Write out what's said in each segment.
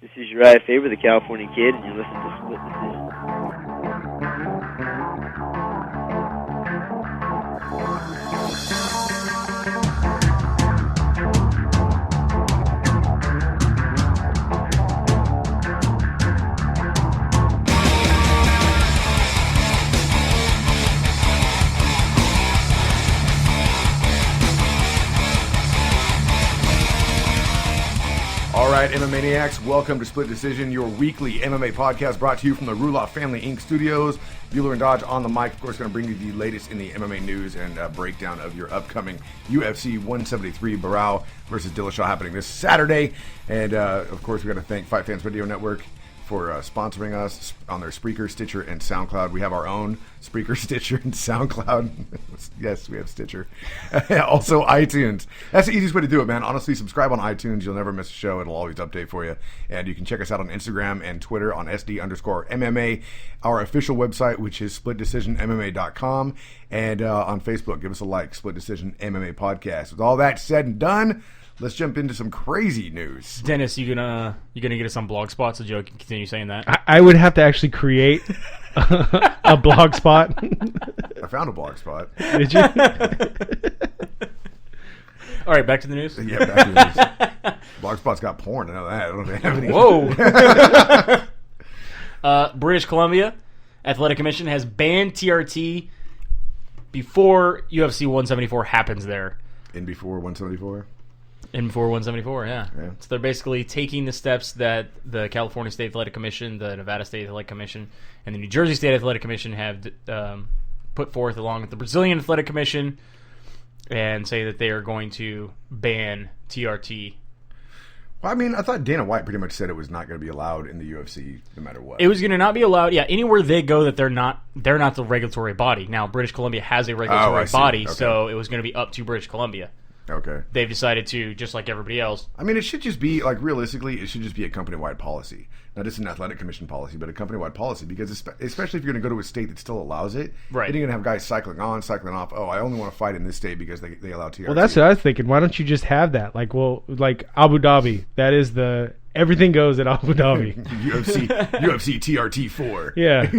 This is Uriah Faber, the California Kid, and you're listening to Split Decision. All right, MMA Maniacs, welcome to Split Decision, your weekly MMA podcast brought to you from the Ruloff Family Inc. studios. Bueller and Dodge on the mic, of course, going to bring you the latest in the MMA news and breakdown of your upcoming UFC 173 Barao versus Dillashaw happening this Saturday. And, of course, we're going to thank Fight Fans Video Network for sponsoring us on their Spreaker, Stitcher, and SoundCloud. We have our own Spreaker, Stitcher, and SoundCloud. Yes, we have Stitcher. Also, iTunes. That's the easiest way to do it, man. Honestly, subscribe on iTunes. You'll never miss a show. It'll always update for you. And you can check us out on Instagram and Twitter on SD_MMA. Our official website, which is SplitDecisionMMA.com. And on Facebook, give us a like, Split Decision MMA Podcast. With all that said and done, let's jump into some crazy news. Dennis, you gonna get us on Blogspot so Joe can continue saying that? I would have to actually create a blog spot. I found a blog spot. Did you? All right, back to the news. Yeah, back to the news. Blogspot's got porn. I know that. I don't know if they have any. Whoa. British Columbia Athletic Commission has banned TRT before UFC 174 happens there. In before 174? In before 174, yeah. Yeah. So they're basically taking the steps that the California State Athletic Commission, the Nevada State Athletic Commission, and the New Jersey State Athletic Commission have put forth along with the Brazilian Athletic Commission and say that they are going to ban TRT. Well, I mean, I thought Dana White pretty much said it was not going to be allowed in the UFC no matter what. It was going to not be allowed. Yeah, anywhere they go that they're not the regulatory body. Now, British Columbia has a regulatory body, okay. So it was going to be up to British Columbia. Okay. They've decided to, just like everybody else. I mean, it should just be, like, realistically, it should just be a company-wide policy. Not just an athletic commission policy, but a company-wide policy. Because especially if you're going to go to a state that still allows it, right. Then you're going to have guys cycling on, cycling off. Oh, I only want to fight in this state because they allow TRT. Well, that's what I was thinking. Why don't you just have that? Like Abu Dhabi. That is the... Everything goes at Abu Dhabi. UFC TRT 4. Yeah.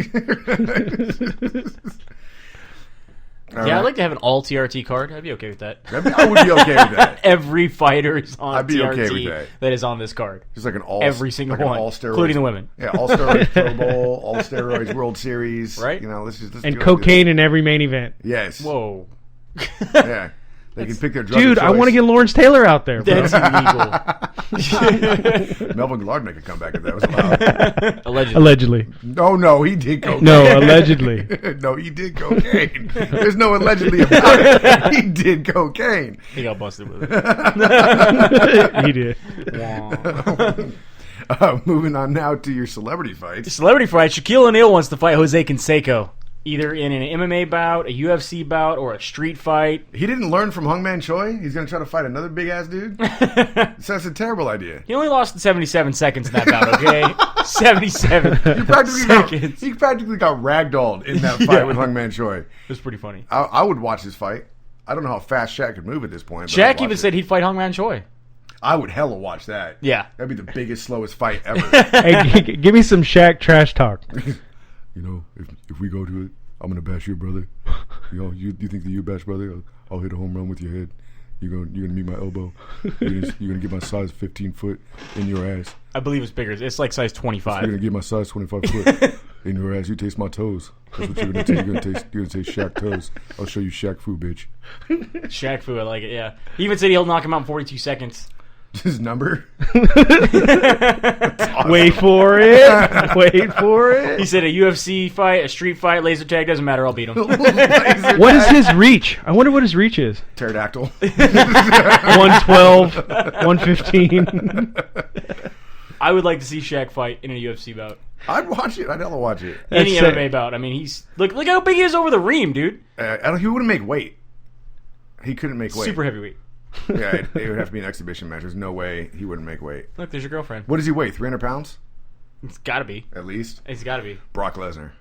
Yeah, I'd like to have an all TRT card. I'd be okay with that. I would be okay with that. Every fighter is on I'd be TRT okay with that. is on this card. Just like an all every single like one, all steroids, including the women. Yeah, all steroids Pro Bowl, all steroids World Series. Right. You know, let's and cocaine in every main event. Yes. Whoa. Yeah. They can pick their drug. Dude, I want to get Lawrence Taylor out there. Bro. That's illegal. Melvin Gillard make a comeback if that was allowed. Allegedly. No, he did cocaine. No, allegedly. No, he did cocaine. There's no allegedly about it. He did cocaine. He got busted with it. He did. Moving on now to your celebrity fights. Celebrity fight. Shaquille O'Neal wants to fight Jose Canseco. Either in an MMA bout, a UFC bout, or a street fight. He didn't learn from Hung Man Choi? He's going to try to fight another big-ass dude? So that's a terrible idea. He only lost in 77 seconds in that bout, okay? 77 seconds. He practically got ragdolled in that fight with Hung Man Choi. It was pretty funny. I would watch this fight. I don't know how fast Shaq could move at this point. Shaq even said he'd fight Hung Man Choi. I would hella watch that. Yeah. That'd be the biggest, slowest fight ever. Hey, give me some Shaq trash talk. You know, if we go to it, I'm gonna bash your brother. You know, you think that you bash brother? I'll hit a home run with your head. You're gonna meet my elbow. You're gonna get my size 15 foot in your ass. I believe it's bigger. It's like size 25. You're gonna get my size 25 foot in your ass. You taste my toes. That's what you're gonna taste. You're gonna taste Shaq toes. I'll show you Shaq Fu, bitch. Shaq Fu, I like it. Yeah. He even said he'll knock him out in 42 seconds. His number? Awesome. Wait for it. Wait for it. He said a UFC fight, a street fight, laser tag, doesn't matter, I'll beat him. What is his reach? I wonder what his reach is. Pterodactyl. 112, 115. I would like to see Shaq fight in a UFC bout. I'd watch it. I'd hella watch it. Any MMA bout. I mean, he's... Look how big he is over the ream, dude. He wouldn't make weight. He couldn't make weight. Super heavyweight. Yeah, it would have to be an exhibition match. There's no way he wouldn't make weight. Look, there's your girlfriend. What does he weigh? 300 pounds? It's got to be. At least? It's got to be. Brock Lesnar.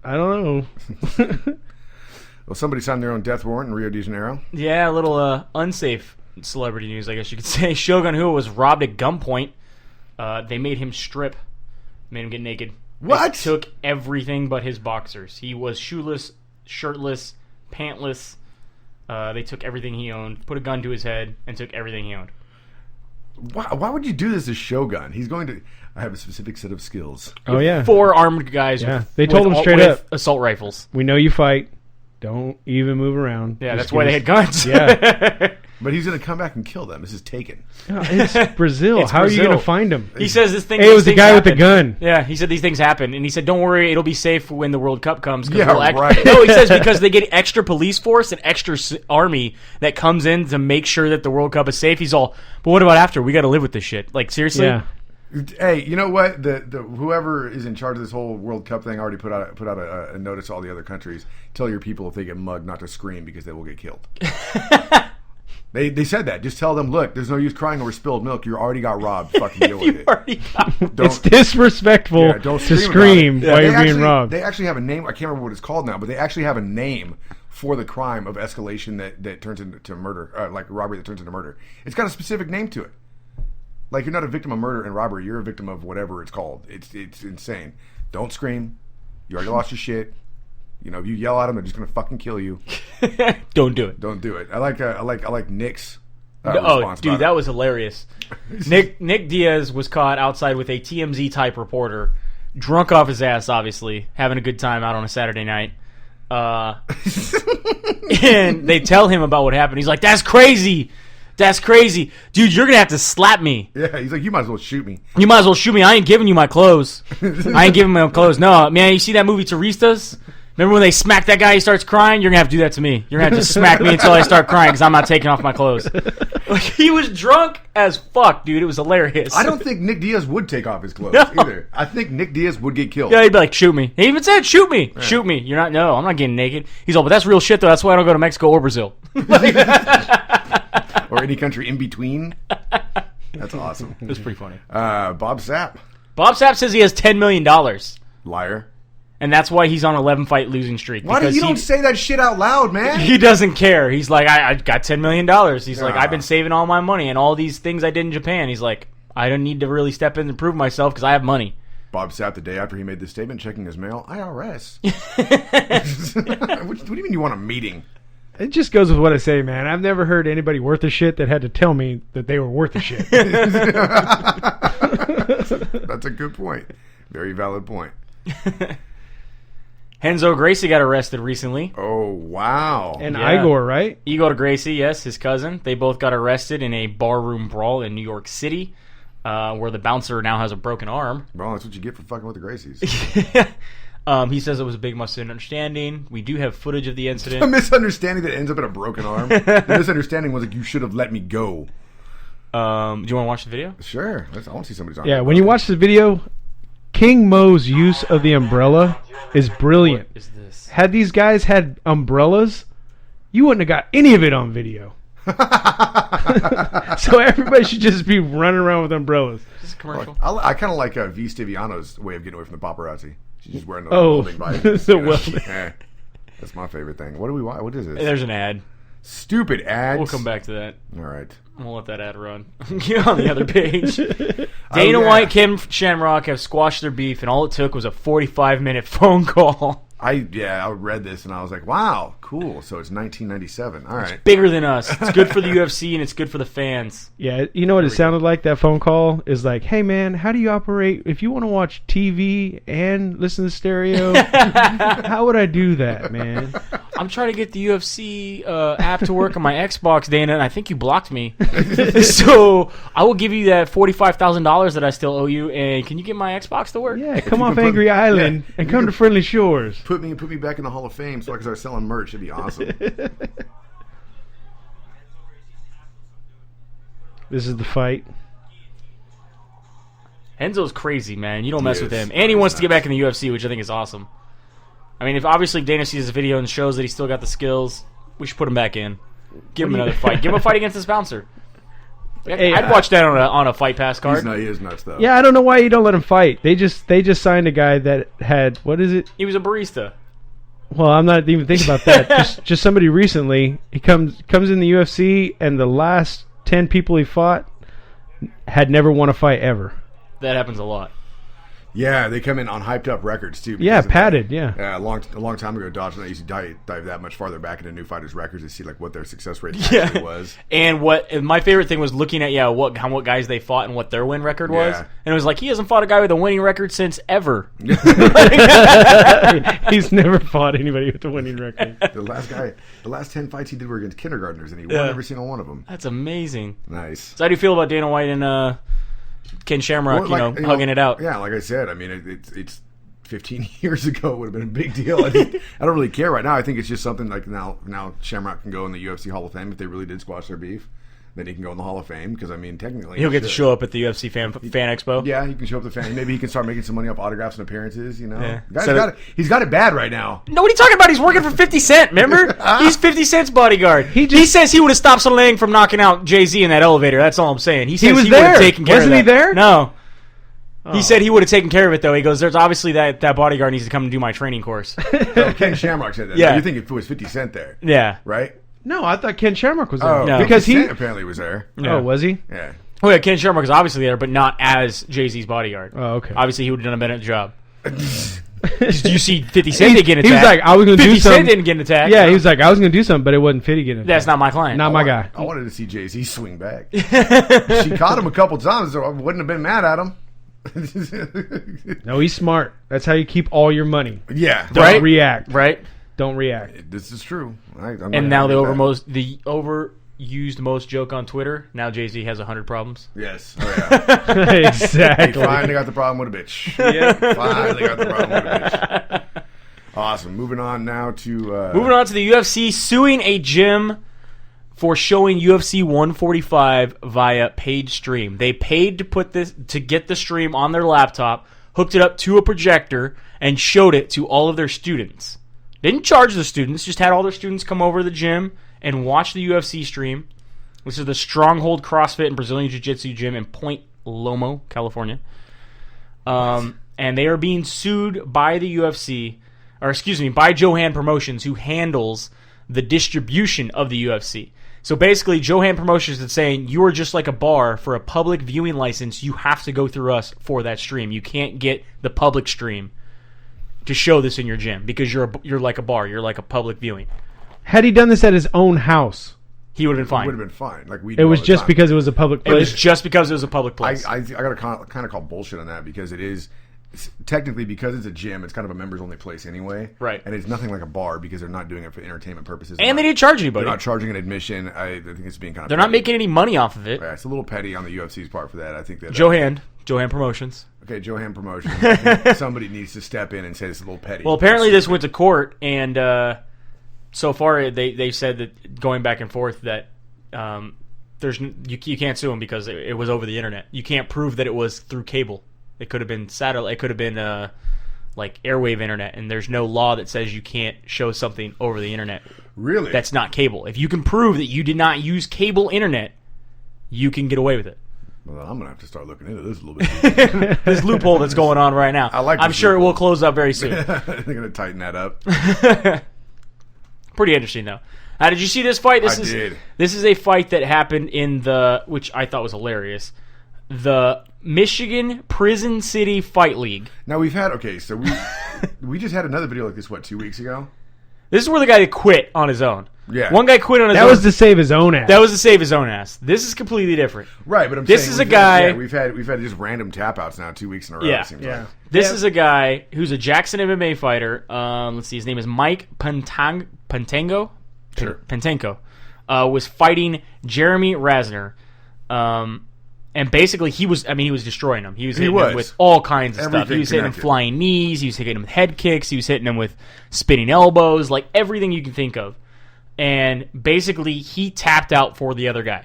I don't know. Well, somebody signed their own death warrant in Rio de Janeiro. Yeah, a little unsafe celebrity news, I guess you could say. Shogun Rua was robbed at gunpoint They made him strip, made him get naked. What? They took everything but his boxers. He was shoeless, shirtless, pantless. They took everything he owned, put a gun to his head, and took everything he owned. Why would you do this as Shogun? He's going to... I have a specific set of skills. Oh, yeah. 4 armed guys. Yeah. With, They told him straight with up. assault rifles. We know you fight. Don't even move around. Yeah, Just that's why they had guns. Yeah. But he's going to come back and kill them. This is Taken. No, it's Brazil. It's How are you Brazil. going to find him? He says this thing. Hey, it was the these guy things with the happen. gun. Yeah, he said these things happen, and he said, "Don't worry, it'll be safe when the World Cup comes." Yeah, right. No, he says because they get extra police force and extra army that comes in to make sure that the World Cup is safe. He's all, but what about after? We got to live with this shit. Like seriously. Yeah. Hey, you know what? The whoever is in charge of this whole World Cup thing already put out a notice to all the other countries. Tell your people if they get mugged not to scream because they will get killed. They said that. Just tell them, look, there's no use crying over spilled milk. You already got robbed. Fucking deal with it. It's disrespectful don't to scream scream about it. while They you're being actually- robbed. They actually have a name. I can't remember what it's called now, but they actually have a name for the crime of escalation that turns into murder, like robbery that turns into murder. It's got a specific name to it. Like, you're not a victim of murder and robbery. You're a victim of whatever it's called. It's insane. Don't scream. You already lost your shit. You know, if you yell at them, they're just gonna fucking kill you. Don't do it. Don't do it. I like Nick's. Oh, response dude, about that it. was hilarious. Nick Diaz was caught outside with a TMZ type reporter, drunk off his ass, obviously, having a good time out on a Saturday night. And they tell him about what happened. He's like, "That's crazy. That's crazy. Dude, you're going to have to slap me. Yeah, he's like, you might as well shoot me. You might as well shoot me. I ain't giving you my clothes. I ain't giving my clothes. No, man, you see that movie Turistas? Remember when they smack that guy, he starts crying? You're going to have to do that to me. You're going to have to smack me until I start crying because I'm not taking off my clothes." Like, he was drunk as fuck, dude. It was hilarious. I don't think Nick Diaz would take off his clothes No. either. I think Nick Diaz would get killed. Yeah, he'd be like, "Shoot me." He even said, "Shoot me. Shoot me." You're not, no, I'm not getting naked. He's all, "But that's real shit, though. That's why I don't go to Mexico or Brazil." Or any country in between. That's awesome. It was pretty funny. Bob Sapp. Bob Sapp says he has $10 million, Liar. and that's why he's on an 11-fight losing streak. Why do because you don't say that shit out loud, man? He doesn't care. He's like, I got $10 million. He's like, Yeah. I've been saving all my money and all these things I did in Japan. He's like, I don't need to really step in and prove myself because I have money. Bob Sapp, the day after he made this statement, checking his mail, IRS. What do you mean you want a meeting? It just goes with what I say, man. I've never heard anybody worth a shit that had to tell me that they were worth a shit. That's a good point. Very valid point. Renzo Gracie got arrested recently. Oh, wow. And Yeah. Igor, right? Igor Gracie, yes, his cousin. They both got arrested in a barroom brawl in New York City, where the bouncer now has a broken arm. Well, that's what you get for fucking with the Gracies. He says it was a big misunderstanding. We do have footage of the A incident. misunderstanding that ends up in a broken arm. The misunderstanding was like, you should have let me go. Do you want to watch the video? Sure. I want to see somebody's arm. Yeah, when you watch the video, King Mo's use of the umbrella is brilliant. What is this? Had these guys had umbrellas, you wouldn't have got any of it on video. So everybody should just be running around with umbrellas. Is this a commercial? I kind of like V. Stiviano's way of getting away from the paparazzi. She's just wearing the Oh, welding bike. the welding. Yeah. That's my favorite thing. What do we want? What is this? There's an ad. Stupid ads. We'll come back to that. All right. We'll let that ad run. Get on the other page. Dana yeah. White, Kim Shamrock have squashed their beef, and all it took was a 45-minute phone call. I read this and I was like, wow, cool. So it's 1997. All right. Bigger than us. It's good for the UFC, and it's good for the fans. Yeah, you know what it sounded like? That phone call is like, "Hey man, how do you operate if you want to watch TV and listen to stereo? How would I do that, man?" I'm trying to get the UFC app to work on my Xbox, Dana, and I think you blocked me. So I will give you that $45,000 that I still owe you, and can you get my Xbox to work? Yeah, come you off could put- Angry Island and come to Friendly Shores. Put me back in the Hall of Fame so I can start selling merch. It'd be awesome. This is the fight. Enzo's crazy, man. You don't He mess with is. him. And he wants to get Nice. back in the UFC, which I think is awesome. I mean, if obviously Dana sees this video and shows that he's still got the skills, we should put him back in. Give him What do you- another fight. Give him a fight against this bouncer. Hey, I'd watch that on a fight pass card. He is nuts, though. Yeah, I don't know why you don't let him fight. They just signed a guy that had, what is it? He was a barista. Well, I'm not even thinking about that. just somebody recently. He comes in the UFC, and the last 10 people he fought had never won a fight ever. That happens a lot. Yeah, they come in on hyped up records too. Yeah, because padded. Yeah. a long time ago, Dodge and I used to dive that much farther back into new fighters' records to see like what their success rate actually was. And my favorite thing was looking at what guys they fought and what their win record was. Yeah. And it was like he hasn't fought a guy with a winning record since ever. He's never fought anybody with a winning record. The last 10 fights he did were against kindergartners, and he won every single one of them. That's amazing. Nice. So how do you feel about Dana White and Ken Shamrock, hugging it out? Yeah, like I said, I mean, it's 15 years ago. It would have been a big deal. I don't really care right now. I think it's just something like now Shamrock can go in the UFC Hall of Fame if they really did squash their beef. Then he can go in the Hall of Fame because, I mean, technically... He'll get to show up at the UFC fan expo. Yeah, he can show up at the fan. Maybe he can start making some money off autographs and appearances, you know? Yeah. He's got it bad right now. No, what are you talking about? He's working for 50 Cent, remember? He's 50 Cent's bodyguard. He says he would have stopped Solang from knocking out Jay-Z in that elevator. That's all I'm saying. He says he would have taken care of that. Wasn't he there? No. He said he would have taken care of it, though. He goes, there's obviously that bodyguard needs to come and do my training course. So Ken Shamrock said that. Yeah. You think it was 50 Cent there. Yeah. Right? No, I thought Ken Shamrock was there. Oh, No. because he apparently was there. Yeah. Oh, was he? Yeah. Oh, yeah, Ken Shamrock is obviously there, but not as Jay-Z's bodyguard. Oh, okay. Obviously, he would have done a better job. Did you see 50 Cent didn't get attacked? He was like, I was going to do 50 something. Cent didn't get attacked. Yeah, he was like, I was going to do something, but it wasn't Fitty getting attacked. That's not my client. Not my guy. I wanted to see Jay-Z swing back. She caught him a couple times, so I wouldn't have been mad at him. No, he's smart. That's how you keep all your money. Yeah. Don't react. Right? Don't react. This is true. And now the overused most joke on Twitter, now Jay-Z has 100 problems. Yes. Oh, yeah. He Exactly. finally got the problem with a bitch. Yeah. Finally got the problem with a bitch. Awesome. Moving on now to... Moving on to the UFC suing a gym for showing UFC 145 via paid stream. They paid to get the stream on their laptop, hooked it up to a projector, and showed it to all of their students. Didn't charge the students, just had all their students come over to the gym and watch the UFC stream. This is the Stronghold CrossFit and Brazilian Jiu-Jitsu gym in Point Loma, California. And they are being sued by the UFC, by Johan Promotions, who handles the distribution of the UFC. So basically, Johan Promotions is saying, you are just like a bar. For a public viewing license, you have to go through us for that stream. You can't get the public stream to show this in your gym because you're like a bar. You're like a public viewing. Had he done this at his own house, he would have been fine. Would have been fine. Like we. It was just because it was a public place. It was just because it was a public place. I got to kind of call bullshit on that because it is technically, because it's a gym, it's kind of a members only place anyway. Right. And it's nothing like a bar because they're not doing it for entertainment purposes. And they didn't charge anybody. They're not charging an admission. I think it's being kind of. They're not making any money off of it. Yeah, it's a little petty on the UFC's part for that. I think that Johan Promotions. Okay, Johan Promotions. I think somebody needs to step in and say it's a little petty. Well, apparently this went to court, and so far they said that going back and forth that you can't sue them because it was over the internet. You can't prove that it was through cable. It could have been satellite. It could have been like airwave internet, and there's no law that says you can't show something over the internet. Really? That's not cable. If you can prove that you did not use cable internet, you can get away with it. Well, I'm gonna have to start looking into this a little bit. This loophole that's going on right now. I'm sure it will close up very soon. They're gonna tighten that up. Pretty interesting though. Did you see this fight? I did. This is a fight that happened in which I thought was hilarious, the Michigan Prison City Fight League. Now we just had another video like this 2 weeks ago. This is where the guy quit on his own. Yeah. One guy quit on his own. That was to save his own ass. That was to save his own ass. This is completely different. Right, but This is a guy. We've had just random tap outs now 2 weeks in a row. Yeah. It seems like. This is a guy who's a Jackson MMA fighter. Let's see, his name is Mike Pentenko. Sure. Pentenko was fighting Jeremy Rasner. And basically, he was destroying him. He was hitting him with all kinds of stuff. He was hitting him flying knees. He was hitting him with head kicks. He was hitting him with spinning elbows, like everything you can think of. And basically, he tapped out for the other guy.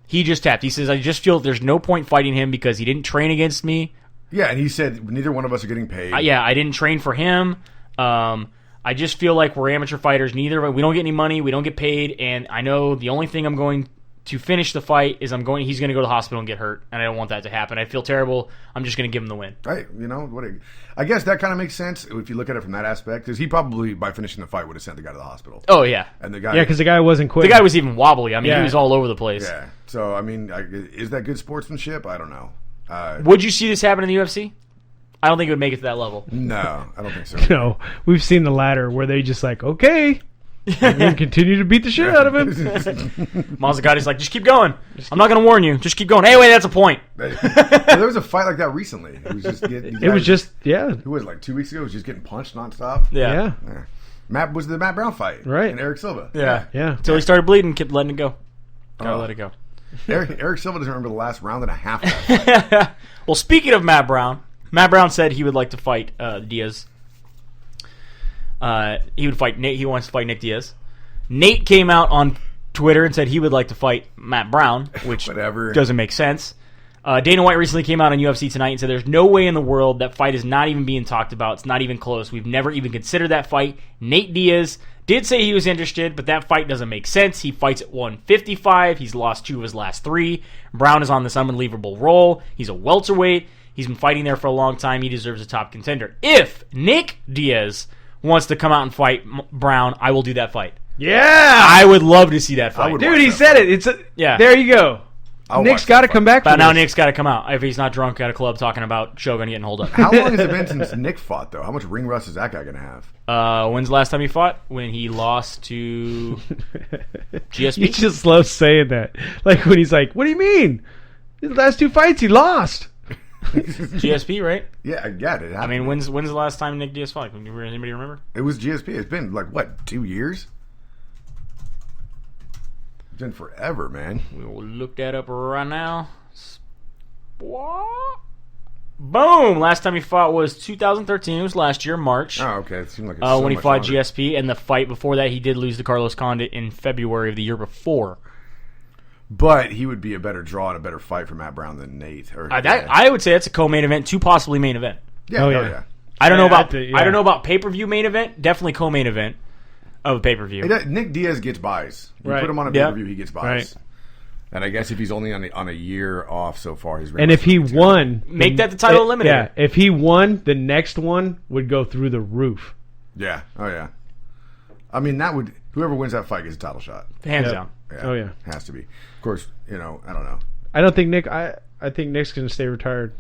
He just tapped. He says, I just feel there's no point fighting him because he didn't train against me. Yeah, and he said neither one of us are getting paid. I didn't train for him. I just feel like we're amateur fighters. We don't get any money. We don't get paid. And I know the only thing I'm going to finish the fight is he's going to go to the hospital and get hurt, and I don't want that to happen. I feel terrible. I'm just going to give him the win. Right. I guess that kind of makes sense if you look at it from that aspect, because he probably, by finishing the fight, would have sent the guy to the hospital. Oh, yeah. And the guy... Yeah, because the guy wasn't quitting. The guy was even wobbly. I mean, he was all over the place. Yeah. So, I mean, is that good sportsmanship? I don't know. Would you see this happen in the UFC? I don't think it would make it to that level. No, I don't think so. No, we've seen the latter where they just like, okay, we're going to continue to beat the shit out of him. Mazzagati's like, just keep going. I'm not going to warn you. Just keep going. Hey, wait, that's a point. Well, there was a fight like that recently. It was just Who was it, like 2 weeks ago? It was just getting punched nonstop. Yeah. Matt was the Matt Brown fight, right? And Eric Silva. Yeah. Until he started bleeding, kept letting it go. Gotta let it go. Eric Silva doesn't remember the last round and a half of that fight. Well, speaking of Matt Brown said he would like to fight Diaz. He would fight Nate. He wants to fight Nick Diaz. Nate came out on Twitter and said he would like to fight Matt Brown, which doesn't make sense. Dana White recently came out on UFC Tonight and said there's no way in the world that fight is not even being talked about. It's not even close. We've never even considered that fight. Nate Diaz did say he was interested, but that fight doesn't make sense. He fights at 155. He's lost 2 of his last 3. Brown is on this unbelievable roll. He's a welterweight. He's been fighting there for a long time. He deserves a top contender. If Nick Diaz wants to come out and fight Brown, I will do that fight. Yeah! I would love to see that fight. Dude, he said it. There you go. Nick's got to come back. But now Nick's got to come out if he's not drunk at a club talking about Shogun getting hold up. How long has it been since Nick fought, though? How much ring rust is that guy going to have? When's the last time he fought? When he lost to GSP? You just love saying that. Like when he's like, what do you mean? The last 2 fights he lost. GSP, right? Yeah, I get it. I mean, when's the last time Nick Diaz fought? Anybody remember? It was GSP. It's been, 2 years? It's been forever, man. We will look that up right now. Boom! Last time he fought was 2013. It was last year, March. Oh, okay. It seemed like it's so when he much fought longer. GSP, and the fight before that, he did lose to Carlos Condit in February of the year before. But he would be a better draw and a better fight for Matt Brown than Nate. I would say that's a co-main event, 2 possibly main event. Yeah, yeah. I don't know about pay-per-view main event. Definitely co-main event of a pay-per-view. Nick Diaz gets buys. You put him on a pay-per-view, he gets buys. Right. And I guess if he's only on a year off so far, he's and if he won, make that the title eliminator. Yeah, if he won, the next one would go through the roof. Yeah. Oh yeah. I mean, whoever wins that fight gets a title shot. Hands down. Yeah, oh yeah, has to be. Of course, I don't know. I don't think Nick. I think Nick's going to stay retired.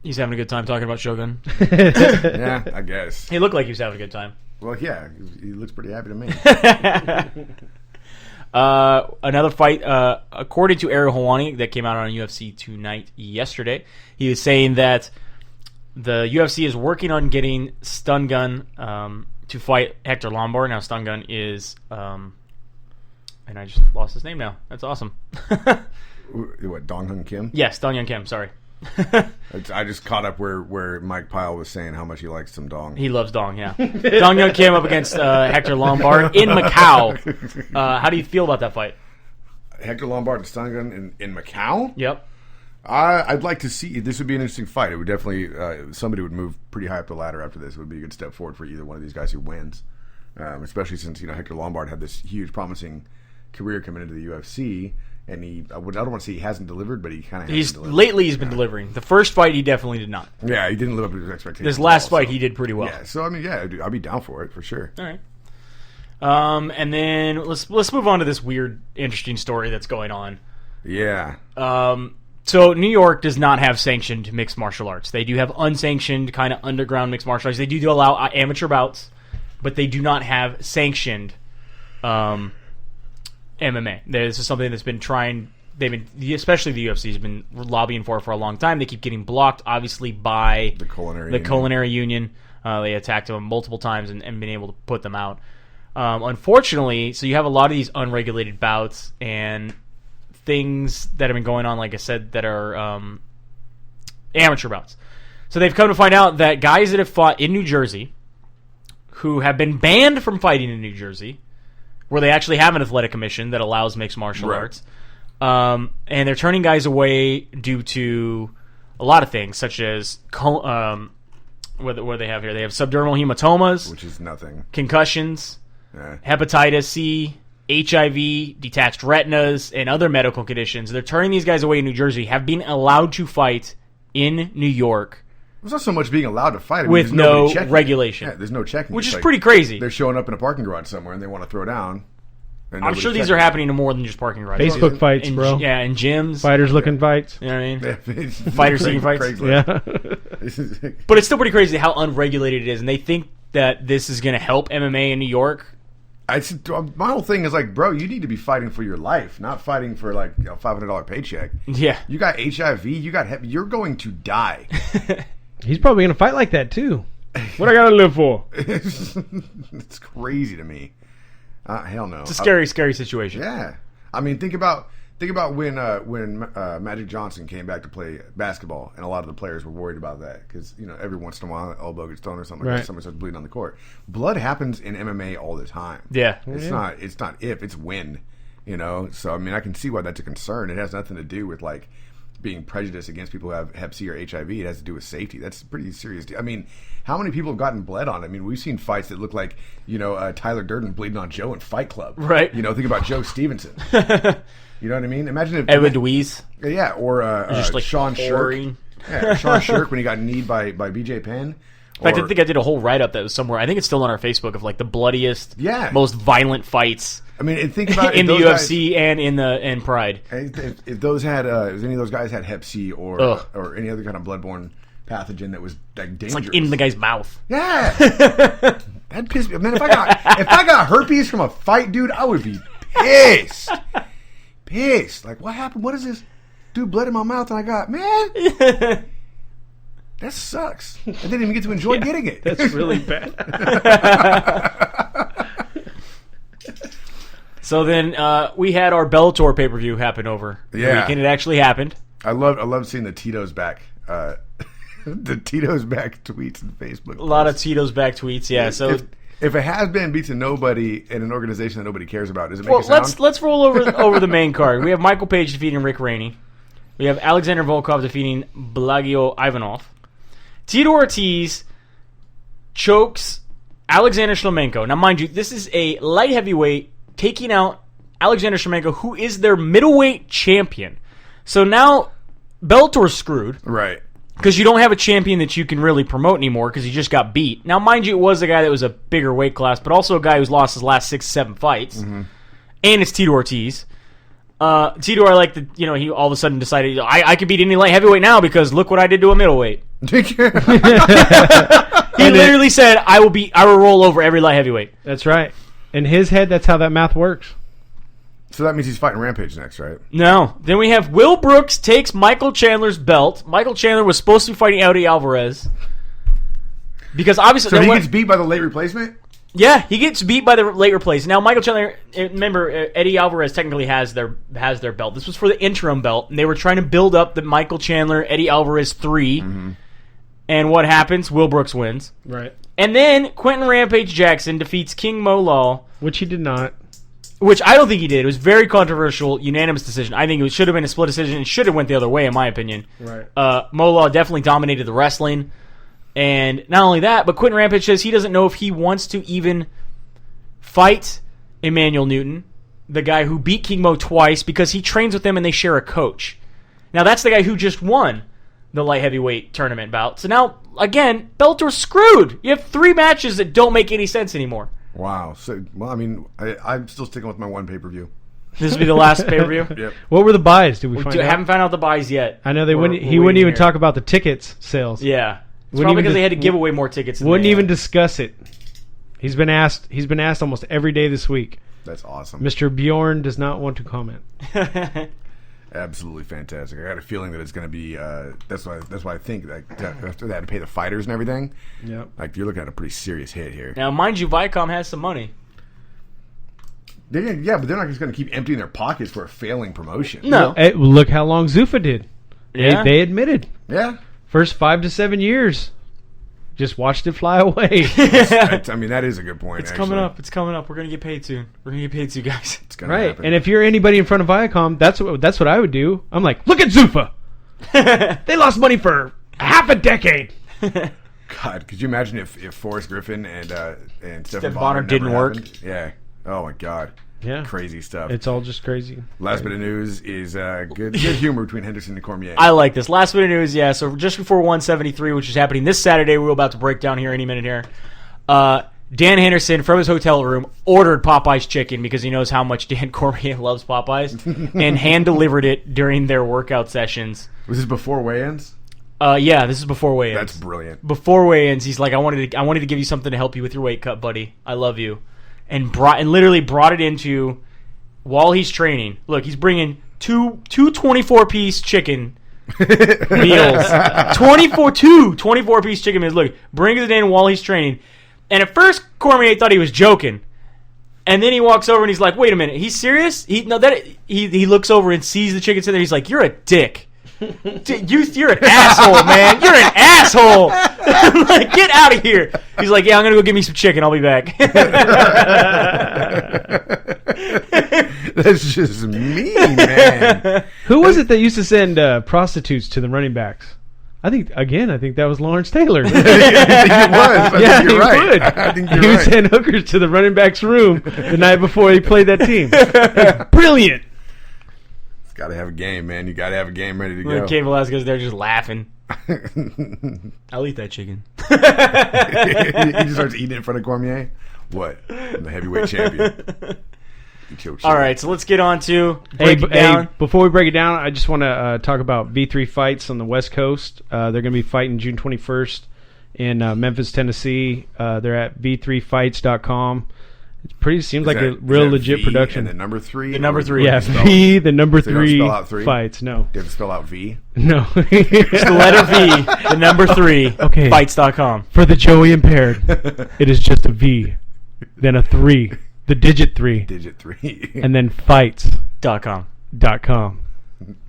He's having a good time talking about Shogun. Yeah, I guess. He looked like he was having a good time. Well, yeah, he looks pretty happy to me. Another fight, according to Ariel Helwani, that came out on UFC Tonight yesterday. He was saying that the UFC is working on getting Stun Gun to fight Hector Lombard. Now, Stun Gun is, and I just lost his name now. That's awesome. What, Dong Hyun Kim? Yes, Dong Hyun Kim. Sorry. I just caught up where Mike Pyle was saying how much he likes some Dong. He loves Dong, yeah. Dong Hyun Kim up against Hector Lombard in Macau. How do you feel about that fight? Hector Lombard and Stun Gun in Macau? Yep. I'd like to see. This would be an interesting fight. It would definitely somebody would move pretty high up the ladder after this. It would be a good step forward for either one of these guys who wins, especially since Hector Lombard had this huge, promising career coming into the UFC. And I don't want to say he hasn't delivered, but he kind of has delivered. Lately he's been delivering. The first fight he definitely did not. Yeah, he didn't live up to his expectations. This last fight he did pretty well. Yeah, so I mean, yeah, I'd be down for it for sure. All right. And then let's move on to this weird, interesting story that's going on. Yeah. So New York does not have sanctioned mixed martial arts. They do have unsanctioned, kind of underground mixed martial arts. They do allow amateur bouts, but they do not have sanctioned MMA. This is something that's been especially the UFC has been lobbying for a long time. They keep getting blocked, obviously, by the Culinary Union. They attacked them multiple times and been able to put them out. Unfortunately, so you have a lot of these unregulated bouts and things that have been going on, like I said, that are amateur bouts. So they've come to find out that guys that have fought in New Jersey, who have been banned from fighting in New Jersey, where they actually have an athletic commission that allows mixed martial arts. And they're turning guys away due to a lot of things, such as what they have here. They have subdermal hematomas, which is nothing, concussions, hepatitis C, HIV, detached retinas, and other medical conditions. They're turning these guys away in New Jersey, have been allowed to fight in New York. There's not so much being allowed to fight. With no regulation. Yeah, there's no checking. Which is pretty crazy. They're showing up in a parking garage somewhere and they want to throw down. And I'm sure these are happening in more than just parking garages. Facebook fights, bro. Yeah, in gyms. Fighters looking fights. You know what I mean? Fighters seeking fights. Yeah. But it's still pretty crazy how unregulated it is, and they think that this is going to help MMA in New York. My whole thing is like, bro, you need to be fighting for your life, not fighting for like a $500 paycheck. Yeah. You got HIV, you're going to die. He's probably going to fight like that, too. What I got to live for? It's crazy to me. Hell no. It's a scary, scary situation. Yeah. I mean, think about when Magic Johnson came back to play basketball, and a lot of the players were worried about that because every once in a while, an elbow gets thrown or something like that, someone starts bleeding on the court. Blood happens in MMA all the time. Yeah, it's not if, it's when. So I mean, I can see why that's a concern. It has nothing to do with like being prejudiced against people who have Hep C or HIV. It has to do with safety. That's a pretty serious deal. I mean, how many people have gotten bled on? I mean, we've seen fights that look like, Tyler Durden bleeding on Joe in Fight Club. Right. Think about Joe Stevenson. You know what I mean? Imagine if Edwin Deweese. Yeah, or just like Sean Shirk. Yeah, Sean Shirk when he got kneed by BJ Penn. In fact, I think I did a whole write-up that was somewhere. I think it's still on our Facebook of like the bloodiest, most violent fights. I mean, think about in the UFC and in Pride. If those had, if any of those guys had Hep C or any other kind of bloodborne pathogen that was like dangerous, it's like in the guy's mouth. Yeah, that pissed me. Man, if I got herpes from a fight, dude, I would be pissed. Pissed. Like, what happened? What is this? Dude, blood in my mouth, and I got that sucks. I didn't even get to enjoy getting it. That's really bad. So then we had our Bellator pay-per-view happen over the weekend. It actually happened. I love seeing the Tito's back. The Tito's back tweets and Facebook. A lot of Tito's back tweets, yeah. So if a has-been beats a nobody in an organization that nobody cares about, does it make a sound? Let's roll over the main card. We have Michael Page defeating Rick Rainey. We have Alexander Volkov defeating Blagio Ivanov. Tito Ortiz chokes Alexander Shlemenko. Now, mind you, this is a light heavyweight taking out Alexander Shlemenko, who is their middleweight champion. So now Bellator's screwed. Right. Because you don't have a champion that you can really promote anymore because he just got beat. Now, mind you, it was a guy that was a bigger weight class, but also a guy who's lost his last 6-7 fights. Mm-hmm. And it's Tito Ortiz. Tito, he all of a sudden decided, I could beat any light heavyweight now because look what I did to a middleweight. He literally said, I will roll over every light heavyweight. That's right. In his head, that's how that math works. So that means he's fighting Rampage next, right? No. Then we have Will Brooks takes Michael Chandler's belt. Michael Chandler was supposed to be fighting Eddie Alvarez. Because obviously... So he gets beat by the late replacement? Yeah, he gets beat by the late replacement. Now, Michael Chandler... Remember, Eddie Alvarez technically has their belt. This was for the interim belt, and they were trying to build up the Michael Chandler, Eddie Alvarez 3. Mm-hmm. And what happens? Will Brooks wins. Right. And then Quentin Rampage Jackson defeats King Mo Law. Which he did not. Which I don't think he did. It was very controversial, unanimous decision. I think it should have been a split decision. It should have went the other way, in my opinion. Right. Mo Law definitely dominated the wrestling. And not only that, but Quentin Rampage says he doesn't know if he wants to even fight Emmanuel Newton, the guy who beat King Mo twice, because he trains with him and they share a coach. Now, that's the guy who just won the light heavyweight tournament bout. So now, again, Bellator's screwed. You have 3 matches that don't make any sense anymore. Wow. So, well, I mean, I'm still sticking with my one pay-per-view. This will be the last pay-per-view? Yep. What were the buys? Did we find out? Haven't found out the buys yet. I know they wouldn't. He wouldn't even talk about the tickets sales. Yeah. It's probably because they had to give away more tickets. Wouldn't even discuss it. He's been asked almost every day this week. That's awesome. Mr. Bjorn does not want to comment. Absolutely fantastic. I got a feeling that it's going to be. That's why I think that after they had to pay the fighters and everything. Yeah. Like you're looking at a pretty serious hit here. Now, mind you, Viacom has some money. Yeah, but they're not just going to keep emptying their pockets for a failing promotion. No. Well, look how long Zuffa did. Yeah. They admitted. Yeah. First 5 to 7 years. Just watched it fly away. I mean, that is a good point. It's coming up. It's coming up. We're going to get paid soon. We're going to get paid soon, guys. It's going to happen. And if you're anybody in front of Viacom, that's what I would do. I'm like, look at Zuffa. They lost money for half a decade. God, could you imagine if Forrest Griffin and Stephen Bonner didn't work? Happened? Yeah. Oh, my God. Yeah. Crazy stuff. It's all just crazy. Last bit of news is good humor between Henderson and Cormier. I like this. Last bit of news, yeah. So just before 173, which is happening this Saturday, we're about to break down here any minute here. Dan Henderson, from his hotel room, ordered Popeye's chicken because he knows how much Dan Cormier loves Popeyes, and hand-delivered it during their workout sessions. Was this before weigh-ins? Yeah, this is before weigh-ins. That's brilliant. Before weigh-ins, he's like, I wanted to give you something to help you with your weight cut, buddy. I love you. And literally brought it into while he's training. Look, he's bringing two 24-piece chicken meals. 24-piece chicken meals. Look, brings it in while he's training. And at first, Cormier thought he was joking. And then he walks over and he's like, wait a minute, he's serious? He looks over and sees the chicken sitting there. He's like, you're a dick. You're an asshole, man. You're an asshole. I'm like, get out of here. He's like, yeah, I'm going to go get me some chicken. I'll be back. That's just mean, man. Who was it that used to send prostitutes to the running backs? I think that was Lawrence Taylor. I think it was. I think you're right. Would. I think you're he would right. send hookers to the running back's room the night before he played that team. Brilliant. It's got to have a game, man. You got to have a game ready to go. Cain Velasquez there just laughing. I'll eat that chicken. He just starts eating it in front of Cormier. What? I'm the heavyweight champion. All right, so let's get on to Hey, break it down. before we break it down, I just want to talk about V3 fights on the West Coast. They're going to be fighting June 21st in Memphis, Tennessee. They're at v3fights.com. It seems like a real legit V production. And the number 3? The number 3. Yeah, V, the number So you don't 3 spell out 3? fights. No. You have to spell out V? No. It's the letter V, the number 3, Okay. fights.com. For the Joey impaired, it is just a V, then a 3, the digit 3, Digit 3. and then fights.com. .com.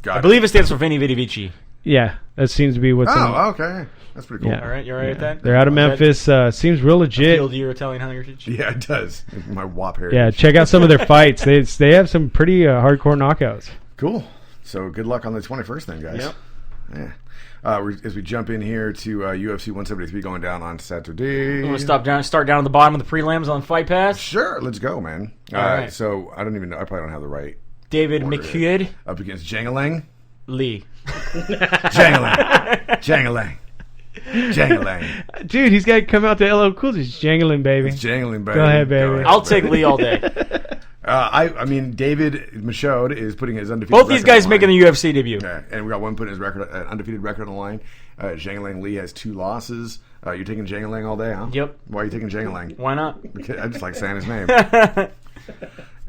Got I it. believe it stands for Vinny Vidi Vici. Yeah, that seems to be what's in Oh, okay. That's pretty cool. Yeah. All right, you all right with that? They're out of Memphis. Seems real legit. Appeal to your Italian heritage? Yeah, it does. My WAP heritage. Yeah, check out some of their fights. They have some pretty hardcore knockouts. Cool. So good luck on the 21st then, guys. Yep. Yeah. As we jump in here to UFC 173 going down on Saturday. You want to start down at the bottom of the prelims on Fight Pass? Sure, let's go, man. All right. So I don't even know. I probably don't have the right David order. McHugh Up against Jangalang. Lee. Jangalang. Jangalang. Jangalang. Dude, he's got to come out to LL Cool J. It's jangling, baby. It's Jangling, baby. Go ahead, baby. I'll take Lee all day. I mean, David Michaud is putting his undefeated Both these record guys on the making line. the UFC debut. Yeah, and we got one putting his undefeated record on the line. Jangalang Lee has 2 losses. You're taking Jangalang all day, huh? Yep. Why are you taking Jangalang? Why not? I just like saying his name.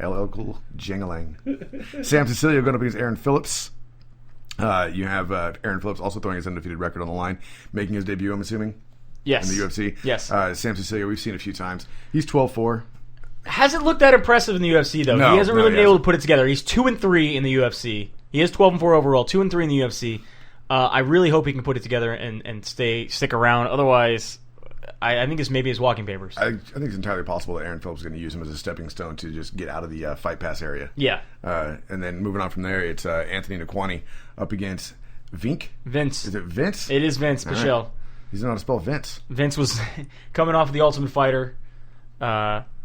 LL Cool Jangalang. Sam Cecilio going up against Aaron Phillips. You have Aaron Phillips also throwing his undefeated record on the line, making his debut, I'm assuming, Yes. in the UFC. Yes. Sam Cecilio, we've seen a few times. He's 12-4. Hasn't looked that impressive in the UFC, though. No, He hasn't no, really he been able hasn't. to put it together. He's 2-3 in the UFC. He is 12-4 overall, 2-3 in the UFC. I really hope he can put it together and stick around. Otherwise, I think it's maybe his walking papers. I think it's entirely possible that Aaron Phillips is going to use him as a stepping stone to just get out of the Fight Pass area. Yeah. And then moving on from there, it's Anthony Nkwani up against Vink. Vince. Is it Vince? It is Vince All right. Pichel. He doesn't know how to spell Vince. Vince was coming off of the Ultimate Fighter,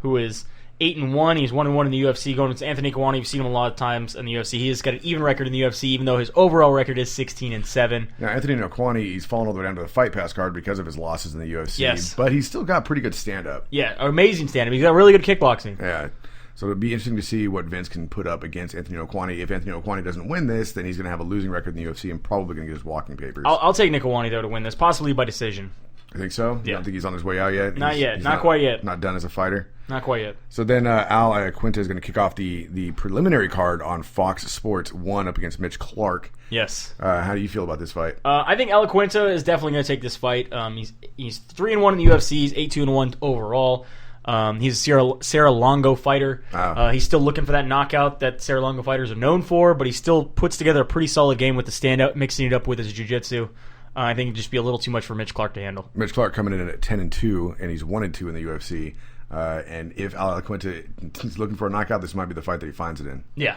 who is 8-1. He's 1-1 in the UFC. Going with Anthony Nkwani, you've seen him a lot of times in the UFC. He has got an even record in the UFC, even though his overall record is 16-7. Now, Anthony Nkwani, he's fallen all the way down to the Fight Pass card because of his losses in the UFC. Yes. But he's still got pretty good stand-up. Yeah, amazing stand-up. He's got really good kickboxing. Yeah. So it'll be interesting to see what Vince can put up against Anthony Nkwani. If Anthony Nkwani doesn't win this, then he's going to have a losing record in the UFC and probably going to get his walking papers. I'll take Nkwani, though, to win this, possibly by decision. I think so? You Yeah. don't think he's on his way out yet? Not yet. He's Not quite yet. Not done as a fighter? Not quite yet. So then Al Quinta is going to kick off the preliminary card on Fox Sports 1 up against Mitch Clark. Yes. How do you feel about this fight? I think El Quinta is definitely going to take this fight. He's 3-1 in the UFC. He's 8-2-1 overall. He's a Sarah Longo fighter. Wow. He's still looking for that knockout that Sarah Longo fighters are known for, but he still puts together a pretty solid game with the stand-up, mixing it up with his jiu-jitsu. I think it'd just be a little too much for Mitch Clark to handle. Mitch Clark coming in at 10-2, and he's 1-2 in the UFC. And if Al Quinta is looking for a knockout, this might be the fight that he finds it in. Yeah.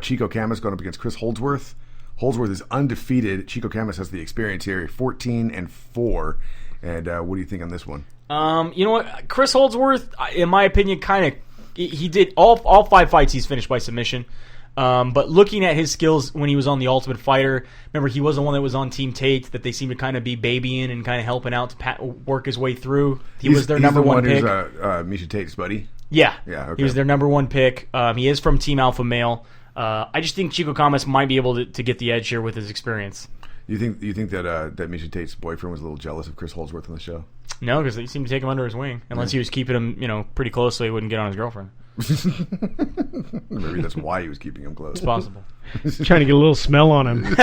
Chico Camus going up against Chris Holdsworth. Holdsworth is undefeated. Chico Camus has the experience here, 14-4. And what do you think on this one? You know what? Chris Holdsworth, in my opinion, he did all 5 fights he's finished by submission. But looking at his skills when he was on The Ultimate Fighter, remember he was the one that was on Team Tate that they seemed to kind of be babying and kind of helping out to work his way through. He was their number one pick. Misha Tate's buddy. Yeah. Okay. He was their number one pick. He is from Team Alpha Male. I just think Chico Camas might be able to get the edge here with his experience. You think that Misha Tate's boyfriend was a little jealous of Chris Holdsworth on the show? No, because he seemed to take him under his wing. Unless he was keeping him, pretty close so he wouldn't get on his girlfriend. Maybe that's why he was keeping him close. It's possible. He's trying to get a little smell on him.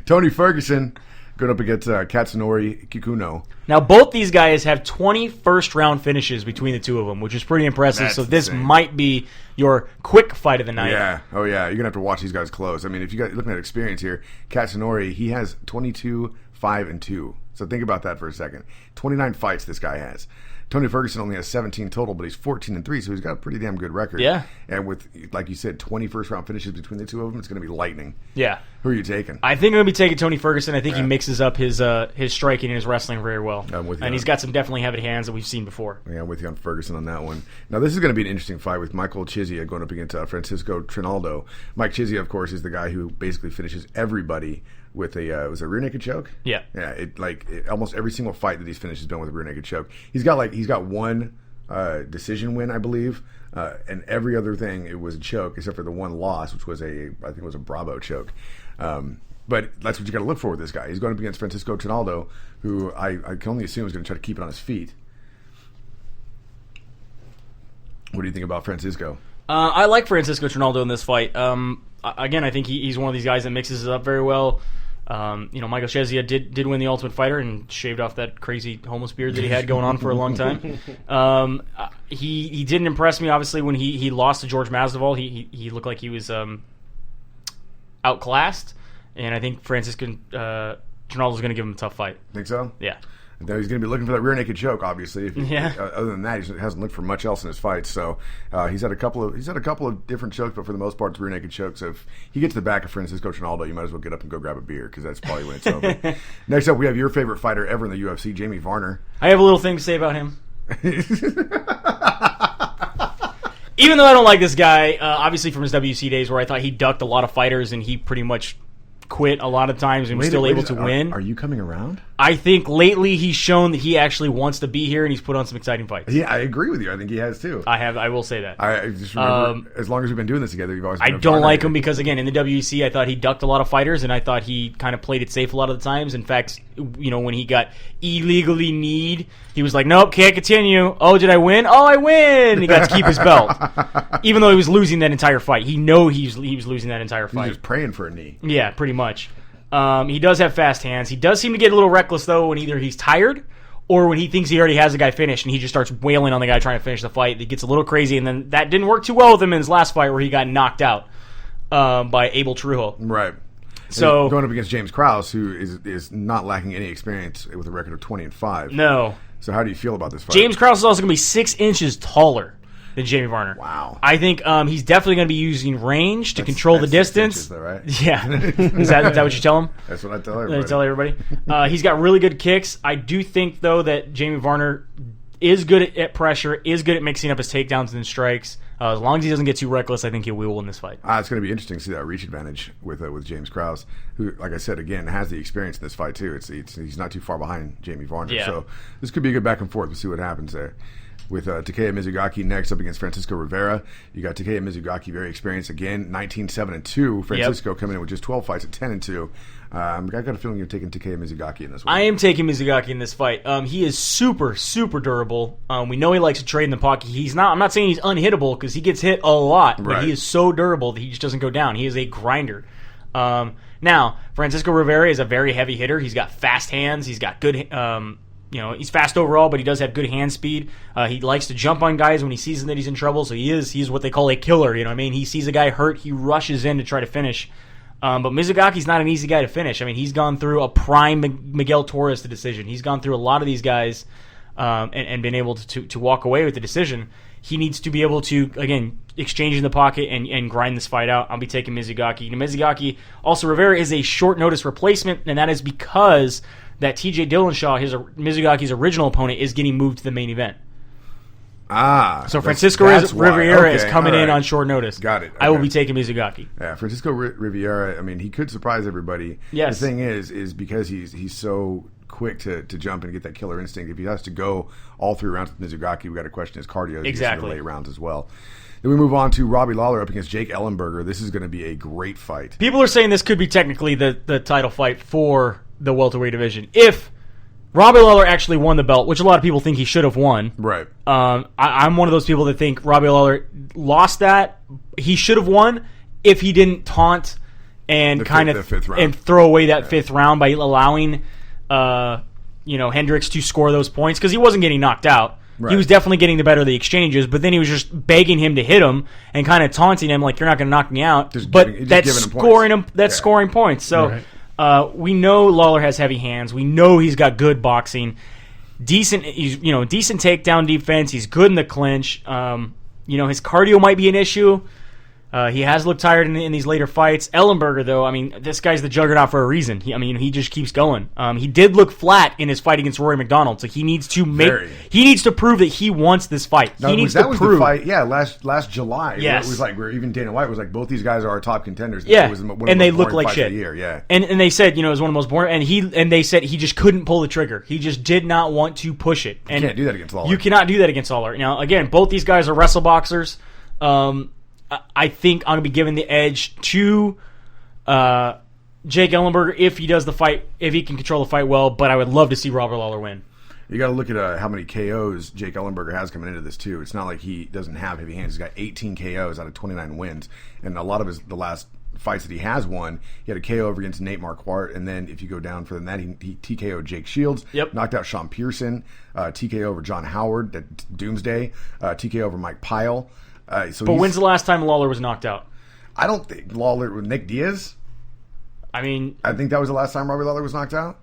Tony Ferguson going up against Katsunori Kikuno. Now, both these guys have 20 first-round finishes between the two of them, which is pretty impressive. That's so this insane. might be your quick fight of the night. Yeah. Oh, yeah. You're going to have to watch these guys close. I mean, if you guys looking at experience here, Katsunori, he has 22, 5, and 2. So think about that for a second. 29 fights this guy has. Tony Ferguson only has 17 total, but he's 14 and 3, so he's got a pretty damn good record. Yeah. And with, like you said, 20 first-round finishes between the two of them, it's going to be lightning. Yeah. Who are you taking? I think I'm going to be taking Tony Ferguson. I think he mixes up his striking and his wrestling very well. I'm with you and he's got some definitely heavy hands that we've seen before. Yeah, I'm with you on Ferguson on that one. Now, this is going to be an interesting fight with Michael Chiesa going up against Francisco Trinaldo. Mike Chiesa, of course, is the guy who basically finishes everybody with a was it a rear naked choke? Yeah. Yeah, almost every single fight that he's finished has been with a rear naked choke. He's got one decision win, I believe, and every other thing it was a choke except for the one loss, which was I think it was a Bravo choke. But that's what you got to look for with this guy. He's going up against Francisco Trinaldo, who I can only assume is going to try to keep it on his feet. What do you think about Francisco? I like Francisco Trinaldo in this fight. Again, I think he's one of these guys that mixes it up very well. Michael Chiesa did win the Ultimate Fighter and shaved off that crazy homeless beard that he had going on for a long time. He didn't impress me, obviously, when he lost to George Masvidal. He looked like he was outclassed, and I think Francisco Trinaldo's going to give him a tough fight. Think so? Yeah. Now he's going to be looking for that rear naked choke, obviously. Yeah. Other than that, he hasn't looked for much else in his fights. So he's had a couple of different chokes, but for the most part, it's rear naked choke. So if he gets to the back of Francisco Trinaldo, you might as well get up and go grab a beer because that's probably when it's over. Next up, we have your favorite fighter ever in the UFC, Jamie Varner. I have a little thing to say about him. Even though I don't like this guy, obviously from his WC days where I thought he ducked a lot of fighters and he pretty much quit a lot of times and was still able to win. Are you coming around? I think lately he's shown that he actually wants to be here and he's put on some exciting fights. Yeah, I agree with you. I think he has too. I will say that. I just remember, as long as we've been doing this together, you've always been I don't like him because, again, in the WEC, I thought he ducked a lot of fighters and I thought he kind of played it safe a lot of the times. In fact, when he got illegally kneed, he was like, nope, can't continue. Oh, did I win? Oh, I win! He got to keep his belt. Even though he was losing that entire fight. He was losing that entire fight. He was just praying for a knee. Yeah, pretty much. He does have fast hands. He does seem to get a little reckless, though, when either he's tired or when he thinks he already has the guy finished and he just starts wailing on the guy trying to finish the fight. He gets a little crazy, and then that didn't work too well with him in his last fight where he got knocked out by Abel Trujillo. Right. So going up against James Krause, who is not lacking any experience with a record of 20-5. No. So how do you feel about this fight? James Krause is also going to be 6 inches taller than Jamie Varner. Wow. I think he's definitely going to be using range to control the distance. 6 inches, though, right? Yeah. Is that what you tell him? That's what I tell everybody. He's got really good kicks. I do think, though, that Jamie Varner is good at pressure, is good at mixing up his takedowns and strikes. As long as he doesn't get too reckless, I think he will win this fight. It's going to be interesting to see that reach advantage with James Krause, who, like I said, again, has the experience in this fight, too. He's not too far behind Jamie Varner. Yeah. So this could be a good back and forth. We'll see what happens there. With Takeya Mizugaki next up against Francisco Rivera. You got Takeya Mizugaki, very experienced again, 19-7-2. Francisco coming in with just 12 fights at 10-2. I got a feeling you're taking Takeya Mizugaki in this one. I am taking Mizugaki in this fight. He is super, super durable. We know he likes to trade in the pocket. I'm not saying he's unhittable because he gets hit a lot, but right. He is so durable that he just doesn't go down. He is a grinder. Now, Francisco Rivera is a very heavy hitter. He's got fast hands. He's got good... he's fast overall, but he does have good hand speed. He likes to jump on guys when he sees that he's in trouble, so he's what they call a killer. You know what I mean? He sees a guy hurt, he rushes in to try to finish. But Mizugaki's not an easy guy to finish. I mean, he's gone through a prime Miguel Torres to decision. He's gone through a lot of these guys and been able to walk away with the decision. He needs to be able to, again, exchange in the pocket and grind this fight out. I'll be taking Mizugaki. Now, Mizugaki, also Rivera is a short notice replacement, and that is because that TJ Dillashaw, Mizugaki's original opponent, is getting moved to the main event. So Francisco Rivera is coming in on short notice. Got it. Okay. I will be taking Mizugaki. Yeah, Francisco Rivera, I mean, he could surprise everybody. Yes. The thing is because he's so quick to jump and get that killer instinct, if he has to go all 3 rounds with Mizugaki, we got to question his cardio. Exactly. In the late rounds as well. Then we move on to Robbie Lawler up against Jake Ellenberger. This is going to be a great fight. People are saying this could be technically the title fight for the welterweight division. If Robbie Lawler actually won the belt, which a lot of people think he should have won. Right. I'm one of those people that think Robbie Lawler lost that. He should have won if he didn't taunt and and throw away that 5th round by allowing Hendricks to score those points, because he wasn't getting knocked out. Right. He was definitely getting the better of the exchanges, but then he was just begging him to hit him and kind of taunting him like, you're not going to knock me out. That's scoring points. So. Right. We know Lawler has heavy hands. We know he's got good boxing, decent takedown defense. He's good in the clinch. His cardio might be an issue. He has looked tired in these later fights. Ellenberger, though, I mean, this guy's the juggernaut for a reason. He just keeps going. He did look flat in his fight against Rory McDonald, so he needs to prove that he wants this fight. That was the fight, last July. Yes. It was like where even Dana White was like, both these guys are our top contenders. Yeah, it was one of and the they most look like fights shit. of the year. Yeah, and they said it was one of the most boring. And they said he just couldn't pull the trigger. He just did not want to push it. And you can't do that against Lawler. You cannot do that against Lawler. Now, again, both these guys are wrestle boxers. I think I'm going to be giving the edge to Jake Ellenberger if he does the fight, if he can control the fight well, but I would love to see Robert Lawler win. You got to look at how many KOs Jake Ellenberger has coming into this, too. It's not like he doesn't have heavy hands. He's got 18 KOs out of 29 wins, and a lot of the last fights that he has won, he had a KO over against Nate Marquardt, and then if you go down further than that, he TKO'd Jake Shields, knocked out Sean Pearson, TKO over John Howard at Doomsday, TKO over Mike Pyle. But when's the last time Lawler was knocked out? I don't think Lawler with Nick Diaz. I think that was the last time Robbie Lawler was knocked out.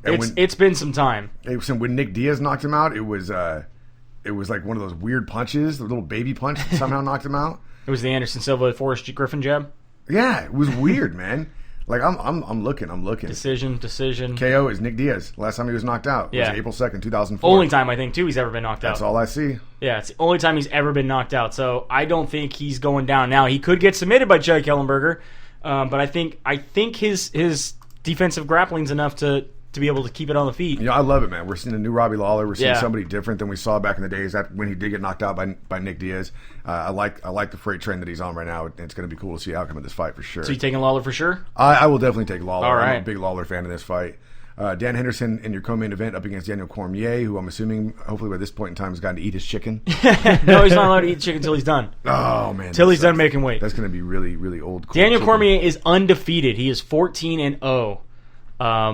It's been some time. When Nick Diaz knocked him out, it was like one of those weird punches, the little baby punch that somehow knocked him out. It was the Anderson Silva Forrest Griffin jab. Yeah, it was weird, man. Like I'm looking. Decision. KO is Nick Diaz. Last time he was knocked out was April 2nd, 2004. Only time I think too he's ever been knocked out. That's all I see. Yeah, it's the only time he's ever been knocked out. So I don't think he's going down now. He could get submitted by Jake Ellenberger, but I think his defensive grappling's enough to be able to keep it on the feet. I love it, man. We're seeing a new Robbie Lawler. We're seeing somebody different than we saw back in the days when he did get knocked out by Nick Diaz. I like the freight train that he's on right now. It's going to be cool to see the outcome of this fight for sure. So you taking Lawler for sure? I will definitely take Lawler. All right. I'm a big Lawler fan in this fight. Dan Henderson in your co-main event up against Daniel Cormier, who I'm assuming, hopefully by this point in time, has gotten to eat his chicken. No, he's not allowed to eat chicken until he's done. Oh, man. Until he's done making weight. That's going to be really, really old. Daniel Cormier is undefeated. He is 14-0.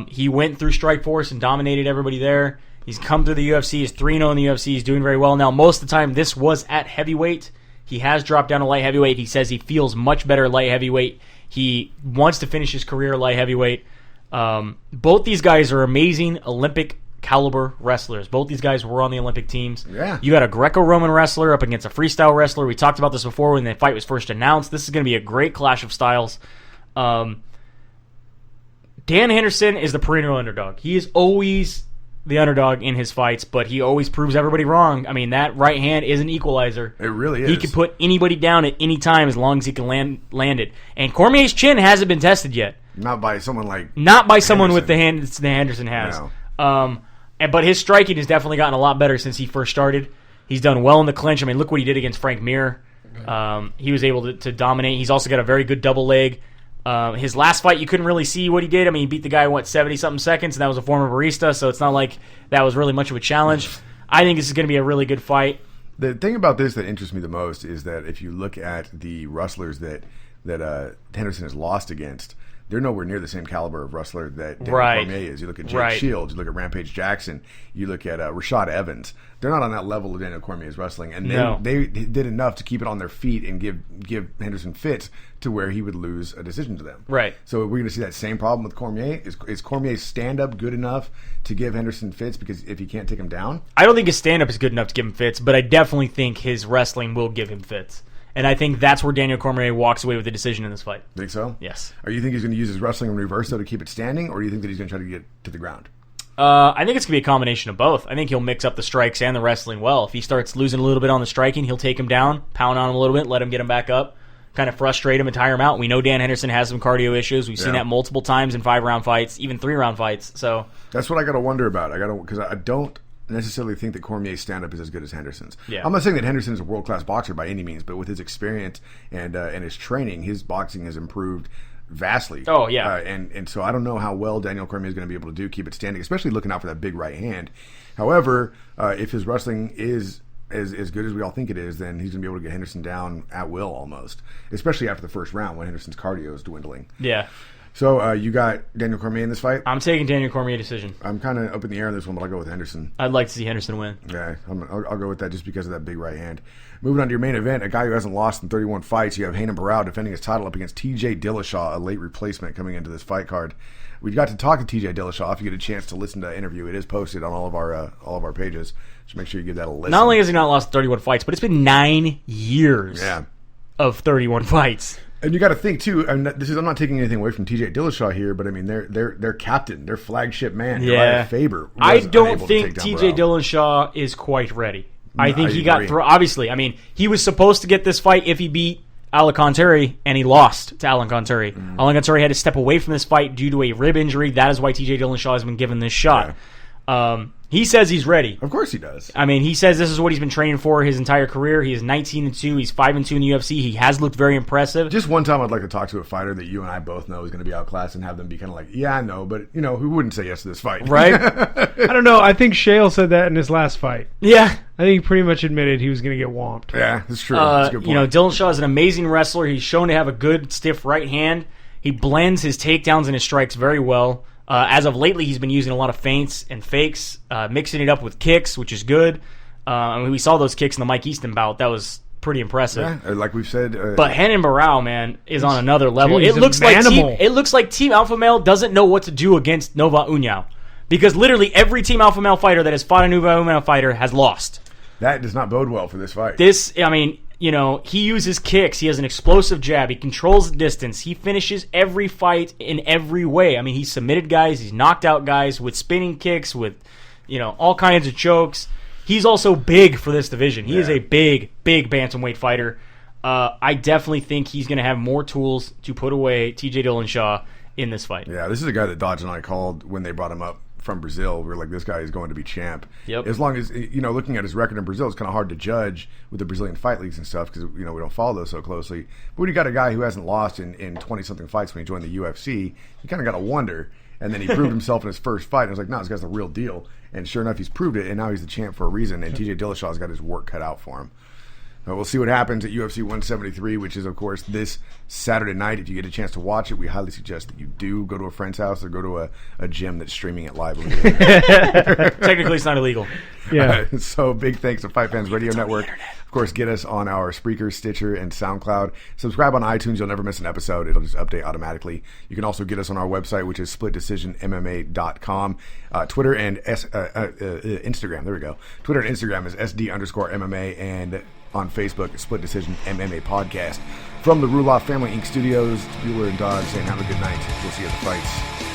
He went through Strikeforce and dominated everybody there. He's come through the UFC. He's 3-0 in the UFC. He's doing very well. Now, most of the time, this was at heavyweight. He has dropped down to light heavyweight. He says he feels much better at light heavyweight. He wants to finish his career at light heavyweight. Both these guys are amazing Olympic caliber wrestlers. Both these guys were on the Olympic teams. Yeah. You got a Greco-Roman wrestler up against a freestyle wrestler. We talked about this before when the fight was first announced. This is going to be a great clash of styles. Dan Henderson is the perennial underdog. He is always the underdog in his fights, but he always proves everybody wrong. I mean, that right hand is an equalizer. It really is. He can put anybody down at any time as long as he can land it. And Cormier's chin hasn't been tested yet. Not by someone like Not by someone with the hand that Henderson has. No. But his striking has definitely gotten a lot better since he first started. He's done well in the clinch. I mean, look what he did against Frank Mir. He was able to dominate. He's also got a very good double leg. His last fight, you couldn't really see what he did. I mean, he beat the guy in, 70-something seconds, and that was a former barista, so it's not like that was really much of a challenge. I think this is going to be a really good fight. The thing about this that interests me the most is that if you look at the wrestlers that Henderson has lost against, they're nowhere near the same caliber of wrestler that Daniel Cormier is. You look at Jake Shields, you look at Rampage Jackson, you look at Rashad Evans. They're not on that level of Daniel Cormier's wrestling, and they did enough to keep it on their feet and give Henderson fits to where he would lose a decision to them. Right. So we're going to see that same problem with Cormier. Is Cormier's stand-up good enough to give Henderson fits because if he can't take him down? I don't think his stand-up is good enough to give him fits, but I definitely think his wrestling will give him fits. And I think that's where Daniel Cormier walks away with the decision in this fight. Think so? Yes. Or you think he's going to use his wrestling in reverse, though, to keep it standing, or do you think that he's going to try to get to the ground? I think it's going to be a combination of both. I think he'll mix up the strikes and the wrestling well. If he starts losing a little bit on the striking, he'll take him down, pound on him a little bit, let him get him back up, kind of frustrate him and tire him out. We know Dan Henderson has some cardio issues. We've seen that multiple times in 5-round fights, even 3-round fights. So that's what I got to wonder about. Because I don't necessarily think that Cormier's stand-up is as good as Henderson's. Yeah. I'm not saying that Henderson is a world-class boxer by any means, but with his experience and his training, his boxing has improved vastly. Oh, yeah. And so I don't know how well Daniel Cormier is going to be able to keep it standing, especially looking out for that big right hand. However, if his wrestling is as good as we all think it is, then he's going to be able to get Henderson down at will almost, especially after the first round when Henderson's cardio is dwindling. Yeah. So you got Daniel Cormier in this fight? I'm taking Daniel Cormier decision. I'm kind of up in the air on this one, but I'll go with Henderson. I'd like to see Henderson win. Yeah, I'll go with that just because of that big right hand. Moving on to your main event, a guy who hasn't lost in 31 fights. You have Hayden Barrow defending his title up against TJ Dillashaw, a late replacement coming into this fight card. We got to talk to TJ Dillashaw. If you get a chance to listen to that interview, it is posted on all of our pages. Just make sure you give that a listen. Not only has he not lost 31 fights, but it's been 9 years of 31 fights. And you got to think too. I'm not taking anything away from TJ Dillashaw here, but I mean their captain, their flagship man, Uriah Faber. I don't think TJ Dillashaw is quite ready. I think he got through. Obviously, I mean he was supposed to get this fight if he beat Alcantara, and he lost to Alcantara. Alcantara had to step away from this fight due to a rib injury. That is why TJ Dillashaw has been given this shot. Yeah. He says he's ready. Of course he does. I mean, he says this is what he's been training for his entire career. He is 19-2. He's 5-2 in the UFC. He has looked very impressive. Just one time I'd like to talk to a fighter that you and I both know is going to be outclassed and have them be kind of like, yeah, I know, but, who wouldn't say yes to this fight? Right? I don't know. I think Shale said that in his last fight. Yeah. I think he pretty much admitted he was going to get whomped. Yeah, that's true. That's a good point. Dillashaw is an amazing wrestler. He's shown to have a good, stiff right hand. He blends his takedowns and his strikes very well. As of lately, he's been using a lot of feints and fakes, mixing it up with kicks, which is good. We saw those kicks in the Mike Easton bout. That was pretty impressive. Yeah, like we've said. But Hayden Barrow, man, is on another level. Dude, it looks like Team Alpha Male doesn't know what to do against Nova União. Because literally every Team Alpha Male fighter that has fought a Nova União fighter has lost. That does not bode well for this fight. He uses kicks. He has an explosive jab. He controls the distance. He finishes every fight in every way. I mean, he's submitted guys. He's knocked out guys with spinning kicks, with, all kinds of chokes. He's also big for this division. He is a big, big bantamweight fighter. I definitely think he's going to have more tools to put away TJ Dillashaw in this fight. Yeah, this is a guy that Dodge and I called when they brought him up from Brazil. We were like, this guy is going to be champ. Yep. As long as, looking at his record in Brazil, it's kind of hard to judge with the Brazilian fight leagues and stuff because, we don't follow those so closely. But when you got a guy who hasn't lost in 20-something fights when he joined the UFC, you kind of got to wonder. And then he proved himself in his first fight. And I was like, no, this guy's the real deal. And sure enough, he's proved it. And now he's the champ for a reason. And TJ Dillashaw's got his work cut out for him. We'll see what happens at UFC 173, which is, of course, this Saturday night. If you get a chance to watch it, we highly suggest that you do go to a friend's house or go to a gym that's streaming it live. Technically, it's not illegal. Yeah. So big thanks to Fight Fans Radio Network. Of course, get us on our Spreaker, Stitcher, and SoundCloud. Subscribe on iTunes. You'll never miss an episode. It'll just update automatically. You can also get us on our website, which is splitdecisionmma.com. Twitter and Instagram. There we go. Twitter and Instagram is SD_MMA. And on Facebook, Split Decision MMA Podcast. From the Ruloff Family Inc. Studios, Bueller and Dodge saying have a good night. We'll see you at the fights.